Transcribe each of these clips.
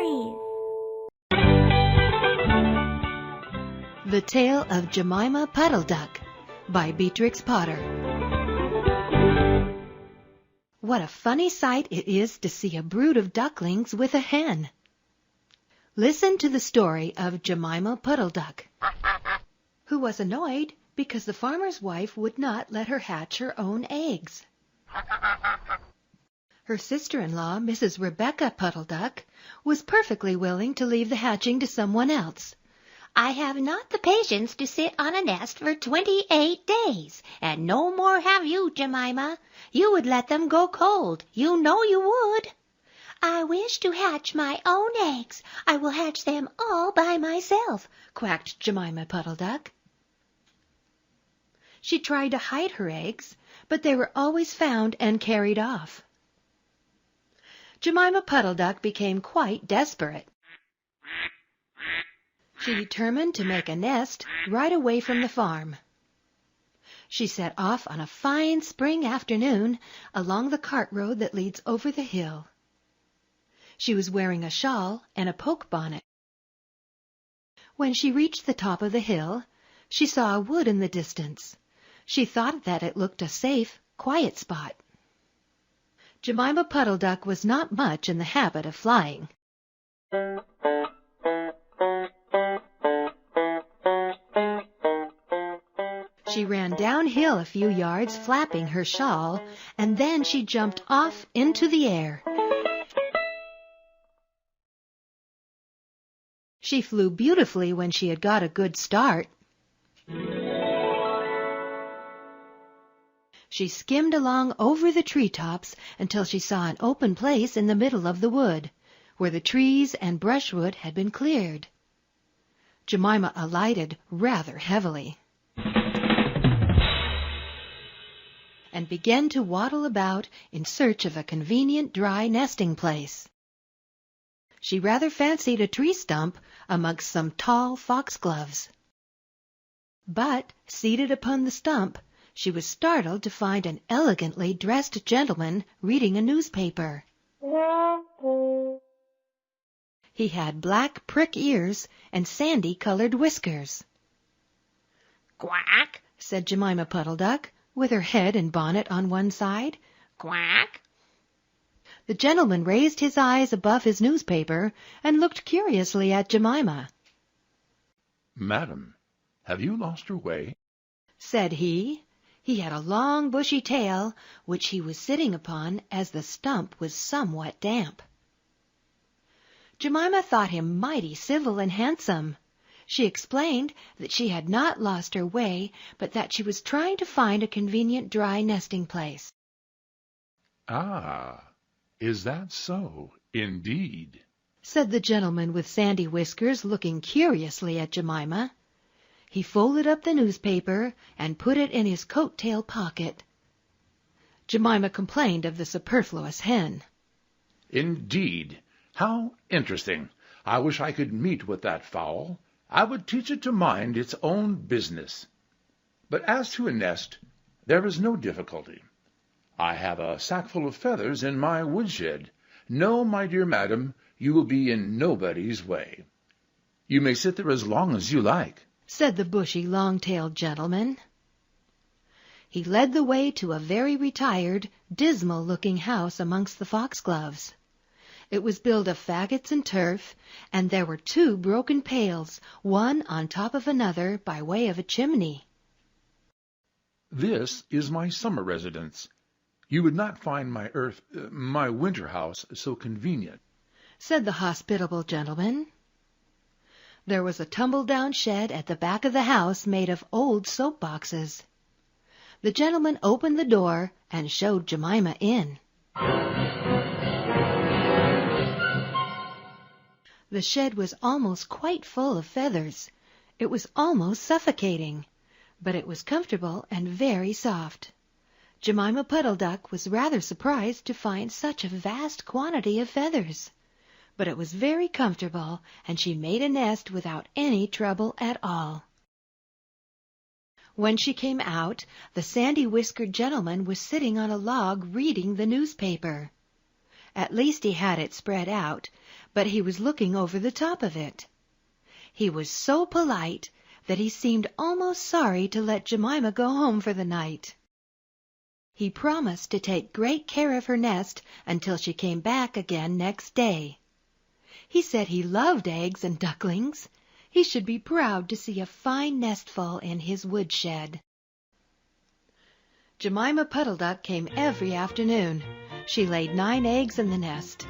stories. The Tale of Gemima Puddle Duck by Beatrix Potter. What a funny sight it is to see a brood of ducklings with a hen. Listen to the story of Gemima Puddle Duck, who was annoyed because the farmer's wife would not let her hatch her own eggs. Her sister-in-law, Mrs. Rebecca Puddle Duck, was perfectly willing to leave the hatching to someone else. I have not the patience to sit on a nest for 28 days, and no more have you, Gemima. You would let them go cold. You know you would. I wish to hatch my own eggs. I will hatch them all by myself, quacked Gemima Puddle Duck. She tried to hide her eggs, but they were always found and carried off. Gemima Puddle Duck became quite desperate. She determined to make a nest right away from the farm. She set off on a fine spring afternoon along the cart road that leads over the hill. She was wearing a shawl and a poke bonnet. When she reached the top of the hill, she saw a wood in the distance. She thought that it looked a safe, quiet spot. Gemima Puddle Duck was not much in the habit of flying. She ran downhill a few yards, flapping her shawl, and then she jumped off into the air. She flew beautifully when she had got a good start. She skimmed along over the treetops until she saw an open place in the middle of the wood, where the trees and brushwood had been cleared. Gemima alighted rather heavily and began to waddle about in search of a convenient dry nesting place. She rather fancied a tree stump amongst some tall foxgloves. But, seated upon the stump, she was startled to find an elegantly dressed gentleman reading a newspaper. He had black prick ears and sandy-colored whiskers. Quack, said Gemima Puddle Duck, with her head and bonnet on one side. Quack. The gentleman raised his eyes above his newspaper and looked curiously at Gemima. "Madam, have you lost your way?" said he. He had a long bushy tail, which he was sitting upon as the stump was somewhat damp. Gemima thought him mighty civil and handsome. She explained that she had not lost her way, but that she was trying to find a convenient dry nesting place. "Ah, is that so, indeed?" said the gentleman with sandy whiskers, looking curiously at Gemima. He folded up the newspaper and put it in his coat-tail pocket. Gemima complained of the superfluous hen. "Indeed, how interesting! I wish I could meet with that fowl. I would teach it to mind its own business. But as to a nest, there is no difficulty. I have a sackful of feathers in my woodshed. No, my dear madam, you will be in nobody's way. You may sit there as long as you like," said the bushy, long-tailed gentleman. He led the way to a very retired, dismal-looking house amongst the foxgloves. It was built of faggots and turf, and there were 2 broken pails, one on top of another by way of a chimney. "This is my summer residence. You would not find my winter house so convenient," said the hospitable gentleman. There was a tumble-down shed at the back of the house made of old soap-boxes. The gentleman opened the door and showed Gemima in. The shed was almost quite full of feathers. It was almost suffocating, but it was comfortable and very soft. Gemima Puddle Duck was rather surprised to find such a vast quantity of feathers, but it was very comfortable, and she made a nest without any trouble at all. When she came out, the sandy-whiskered gentleman was sitting on a log reading the newspaper. At least he had it spread out, but he was looking over the top of it. He was so polite that he seemed almost sorry to let Jemima go home for the night. He promised to take great care of her nest until she came back again next day. He said he loved eggs and ducklings. He should be proud to see a fine nestful in his woodshed. Gemima Puddle Duck came every afternoon. She laid 9 eggs in the nest.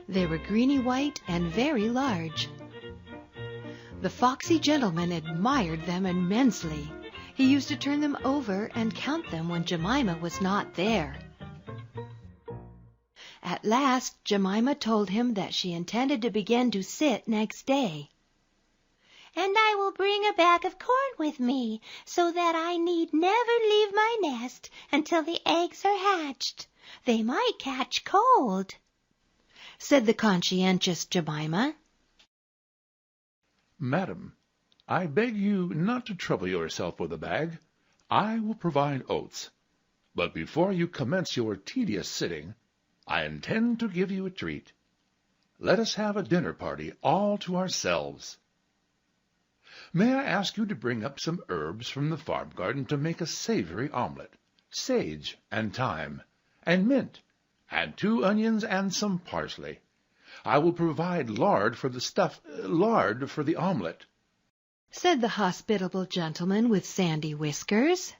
They were greeny white and very large. The foxy gentleman admired them immensely. He used to turn them over and count them when Jemima was not there. At last Jemima told him that she intended to begin to sit next day. "And I will bring a bag of corn with me, so that I need never leave my nest until the eggs are hatched. They might catch cold," said the conscientious Jemima. "Madam, I beg you not to trouble yourself with a bag. I will provide oats. But before you commence your tedious sitting, I intend to give you a treat. Let us have a dinner party all to ourselves. May I ask you to bring up some herbs from the farm garden to make a savory omelet, sage and thyme, and mint, and 2 onions and some parsley. I will provide lard for the omelet," said the hospitable gentleman with sandy whiskers.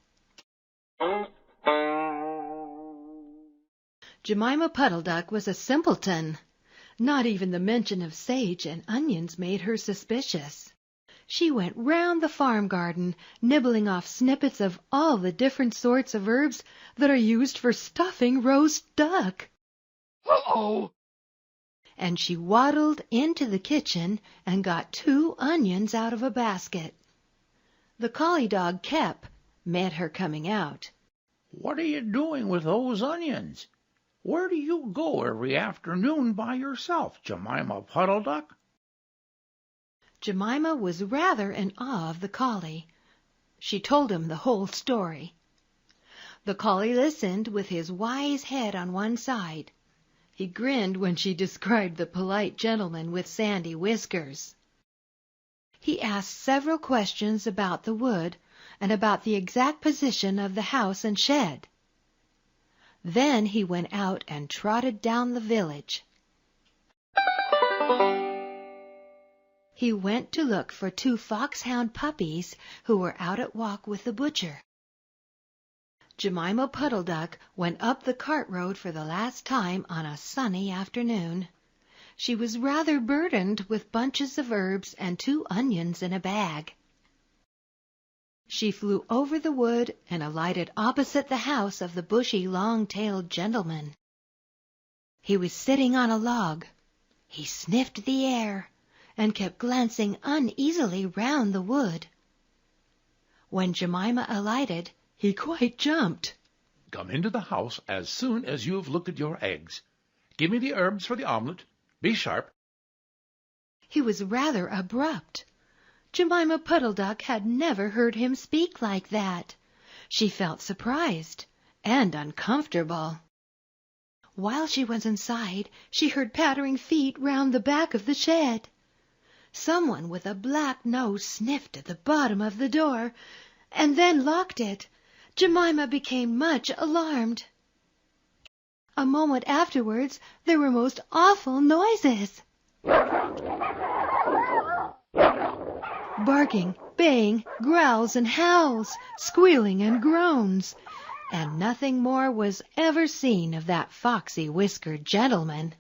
Gemima Puddle Duck was a simpleton. Not even the mention of sage and onions made her suspicious. She went round the farm garden, nibbling off snippets of all the different sorts of herbs that are used for stuffing roast duck. "Uh-oh!" And she waddled into the kitchen and got 2 onions out of a basket. The collie dog Kep met her coming out. "What are you doing with those onions? Where do you go every afternoon by yourself, Gemima Puddle Duck?" Jemima was rather in awe of the collie. She told him the whole story. The collie listened with his wise head on one side. He grinned when she described the polite gentleman with sandy whiskers. He asked several questions about the wood and about the exact position of the house and shed. Then he went out and trotted down the village. He went to look for 2 foxhound puppies who were out at walk with the butcher. Gemima Puddle Duck went up the cart road for the last time on a sunny afternoon. She was rather burdened with bunches of herbs and 2 onions in a bag. She flew over the wood and alighted opposite the house of the bushy, long-tailed gentleman. He was sitting on a log. He sniffed the air and kept glancing uneasily round the wood. When Jemima alighted, he quite jumped. "Come into the house as soon as you have looked at your eggs. Give me the herbs for the omelet. Be sharp." He was rather abrupt. Gemima Puddle Duck had never heard him speak like that. She felt surprised and uncomfortable. While she was inside, she heard pattering feet round the back of the shed. Someone with a black nose sniffed at the bottom of the door, and then locked it. Jemima became much alarmed. A moment afterwards, there were most awful noises. Barking, baying, growls and howls, squealing and groans, and nothing more was ever seen of that foxy whiskered gentleman.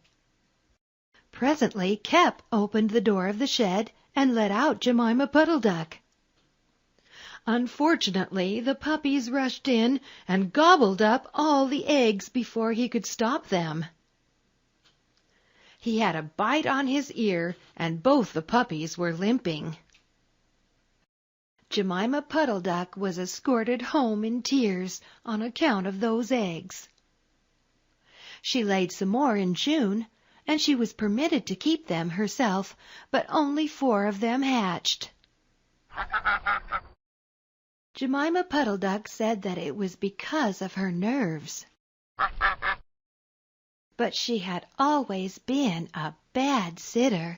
Presently Kep opened the door of the shed and let out Gemima Puddle Duck. Unfortunately, the puppies rushed in and gobbled up all the eggs before he could stop them. He had a bite on his ear, and both the puppies were limping. Gemima Puddle Duck was escorted home in tears on account of those eggs. She laid some more in June, and she was permitted to keep them herself, but only 4 of them hatched. Gemima Puddle Duck said that it was because of her nerves. but she had always been a bad sitter.